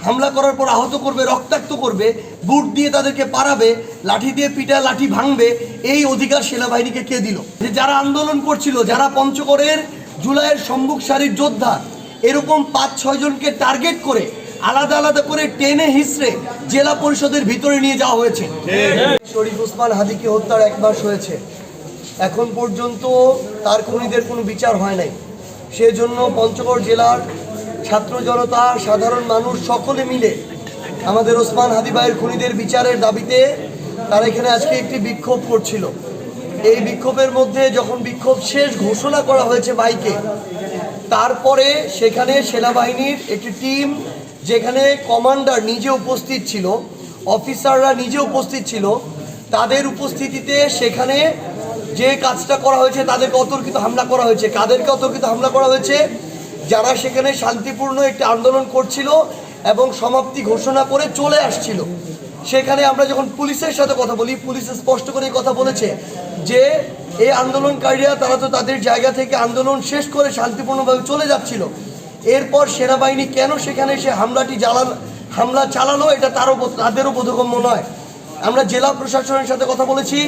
হামলা করার পর আহত করবে, রক্তাক্ত করবে, বুট দিয়ে তাদেরকে পারাবে, লাঠি দিয়ে পিটা লাঠি ভাঙবে, এই অধিকার সেনাবাহিনীকে কে দিল? যে যারা আন্দোলন করছিল, যারা পঞ্চগড়ের জুলাইয়ের সম্মুখ সারির যোদ্ধা, এরকম 5-6 জনকে টার্গেট করে আলাদা আলাদা করে টেনে হিসড়ে জেলা পরিষদের ভিতরে নিয়ে যাওয়া হয়েছে। শরীফ ওসমান হাদিকে হত্যার 1 মাস হয়েছে, এখন পর্যন্ত তার খুনিদের কোনো বিচার হয় নাই। সেজন্য পঞ্চগড় জেলার ছাত্র জনতা, সাধারণ মানুষ সকলে মিলে আমাদের ওসমান হাদি ভাইয়ের খুনিদের বিচারের দাবিতে তারা এখানে আজকে একটি বিক্ষোভ করছিল। এই বিক্ষোভের মধ্যে যখন বিক্ষোভ শেষ ঘোষণা করা হয়েছে বাইকে, তারপরে সেখানে সেনাবাহিনীর একটি টিম, যেখানে কমান্ডার নিজে উপস্থিত ছিল, অফিসাররা নিজে উপস্থিত ছিল, তাদের উপস্থিতিতে সেখানে যে কাজটা করা হয়েছে, তাদেরকে অতর্কিত হামলা করা হয়েছে। কাদেরকে অতর্কিত হামলা করা হয়েছে? যারা সেখানে শান্তিপূর্ণ একটি আন্দোলন করছিল এবং সমাপ্তি ঘোষণা করে চলে আসছিল। সেখানে আমরা যখন পুলিশের সাথে কথা বলি, পুলিশ স্পষ্ট করে কথা বলেছে যে এই আন্দোলনকারীরা তারা তো তাদের জায়গা থেকে আন্দোলন শেষ করে শান্তিপূর্ণভাবে চলে যাচ্ছিল। এরপর সেনাবাহিনী কেন সেখানে এসে হামলা চালালো, এটা তাদেরও বোধগম্য নয়। আমরা জেলা প্রশাসনের সাথে কথা বলেছি,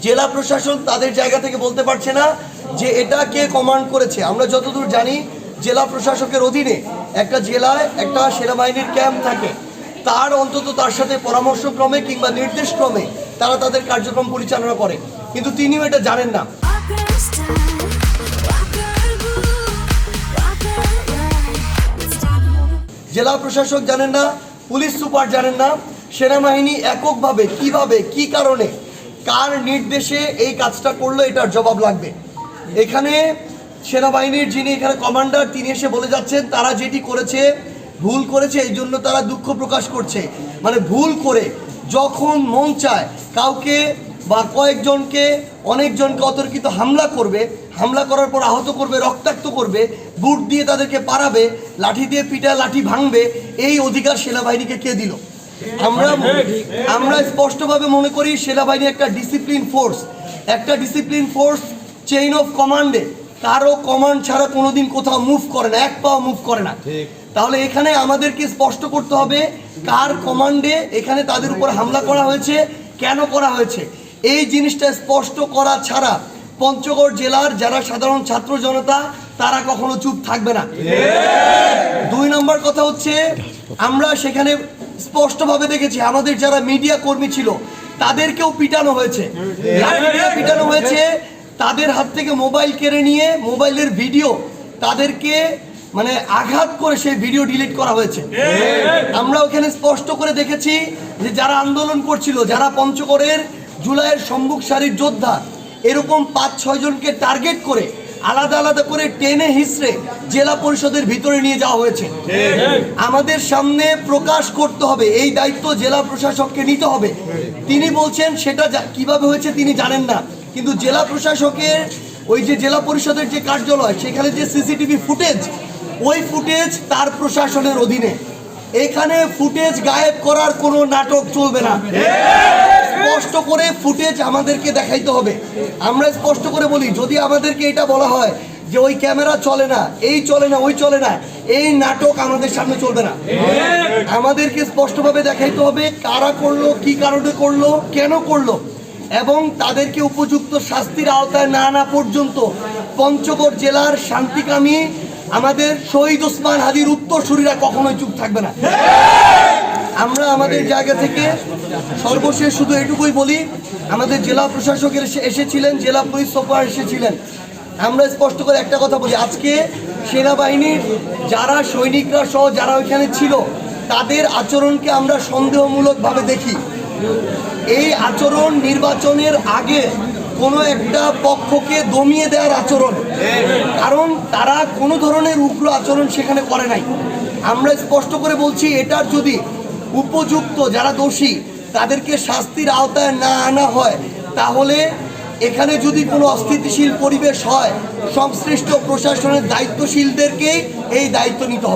জেলা প্রশাসন তাদের জায়গা থেকে বলতে পারছে না যে এটা কে কমান্ড করেছে। আমরা যতদূর জানি জেলা প্রশাসকের অধীনে একটা জেলায় একটা সেনাবাহিনীর ক্যাম্প থাকে, তার অন্তত তার সাথে পরামর্শক্রমে কিংবা নির্দেশক্রমে তারা তাদের কার্যক্রম পরিচালনা করে, কিন্তু তিনিও এটা জানেন না। জেলা প্রশাসক জানেন না, পুলিশ সুপার জানেন না, সেনাবাহিনী এককভাবে কিভাবে কি কারণে কার নির্দেশে এই কাজটা করলো এটার জবাব লাগবে। এখানে সেনাবাহিনীর যিনি এখানে কমান্ডার, তিনি এসে বলে যাচ্ছেন তারা যেটি করেছে ভুল করেছে, এই জন্য তারা দুঃখ প্রকাশ করছে। মানে ভুল করে যখন মন চায় কাউকে বা কয়েকজনকে, অনেকজনকে অতর্কিত হামলা করবে, হামলা করার পর আহত করবে, রক্তাক্ত করবে, বুট দিয়ে তাদেরকে পারাবে, লাঠি দিয়ে পিটা লাঠি ভাঙবে, এই অধিকার সেনাবাহিনীকে কে দিল? আমরা স্পষ্টভাবে মনে করি সেনাবাহিনী একটা ডিসিপ্লিন ফোর্স, চেইন অফ কমান্ডে কারো কমান্ড ছাড়া কোনোদিন কোথাও মুভ করে না, 1 পাও মুভ করে না। তাহলে এখানে আমাদেরকে স্পষ্ট করতে হবে কার কমান্ডে এখানে তাদের উপর হামলা করা হয়েছে, কেন করা হয়েছে। এই জিনিসটা স্পষ্ট করা ছাড়া পঞ্চগড় জেলার যারা সাধারণ ছাত্র জনতা তারা কখনো চুপ থাকবে না। 2 নম্বর কথা হচ্ছে, আমরা সেখানে স্পষ্টভাবে দেখেছি আমাদের যারা মিডিয়া কর্মী ছিল তাদেরকেও পিটানো হয়েছে, তাদের হাত থেকে মোবাইল কেড়ে নিয়ে মোবাইলের ভিডিও তাদেরকে মানে আঘাত করে সেই ভিডিও ডিলিট করা হয়েছে। আমরা ওখানে স্পষ্ট করে দেখেছি যে যারা আন্দোলন করছিল, যারা পঞ্চগড়ের জুলাইয়ের সম্মুখ সারির যোদ্ধা, এরকম 5-6 জনকে টার্গেট করে আলাদা আলাদা করে টেনে হিসড়ে জেলা পরিষদের ভিতরে নিয়ে যাওয়া হয়েছে। আমাদের সামনে প্রকাশ করতে হবে, এই দায়িত্ব জেলা প্রশাসককে নিতে হবে। তিনি বলছেন সেটা কিভাবে হয়েছে তিনি জানেন না, কিন্তু জেলা প্রশাসকের ওই যে জেলা পরিষদের যে কার্যালয়, সেখানে যে সিসিটিভি ফুটেজ, ওই ফুটেজ তার প্রশাসনের অধীনে। এখানে ফুটেজ গায়েব করার কোনো নাটক চলবে না, স্পষ্ট করে ফুটেজ আমাদেরকে দেখাইতে হবে। আমরা স্পষ্ট করে বলি, যদি আমাদেরকে এটা বলা হয় যে ওই ক্যামেরা চলে না, এই চলে না, ওই চলে না, এই নাটক আমাদের সামনে চলবে না। আমাদেরকে স্পষ্টভাবে দেখাইতে হবে কারা করলো, কি কারণে করলো, কেন করলো, এবং তাদেরকে উপযুক্ত শাস্তির আওতায় না আনা পর্যন্ত পঞ্চগড় জেলার শান্তিকামী আমাদের শহীদ ওসমান হাদির উত্তরসূরিরা কখনোই চুপ থাকবে না। আমরা আমাদের জায়গা থেকে সর্বশেষ শুধু এটুকুই বলি, আমাদের জেলা প্রশাসকের এসেছিলেন, জেলা পুলিশ সুপার এসেছিলেন। আমরা স্পষ্ট করে একটা কথা বলি, আজকে সেনাবাহিনীর যারা সৈনিকরা সহ যারা ওইখানে ছিল তাদের আচরণকে আমরা সন্দেহমূলকভাবে দেখি। এই আচরণ নির্বাচনের আগে কোনো একটা পক্ষকে দমিয়ে দেওয়ার আচরণ, কারণ তারা কোনো ধরনের উগ্র আচরণ সেখানে করে নাই। আমরা স্পষ্ট করে বলছি, এটার যদি উপযুক্ত যারা দোষী তাদেরকে শাস্তির আওতায় না আনা হয়, তাহলে এখানে যদি কোনো অস্থিতিশীল পরিবেশ হয়, সংশ্লিষ্ট প্রশাসনের দায়িত্বশীলদেরকেই এই দায়িত্ব নিতে হবে।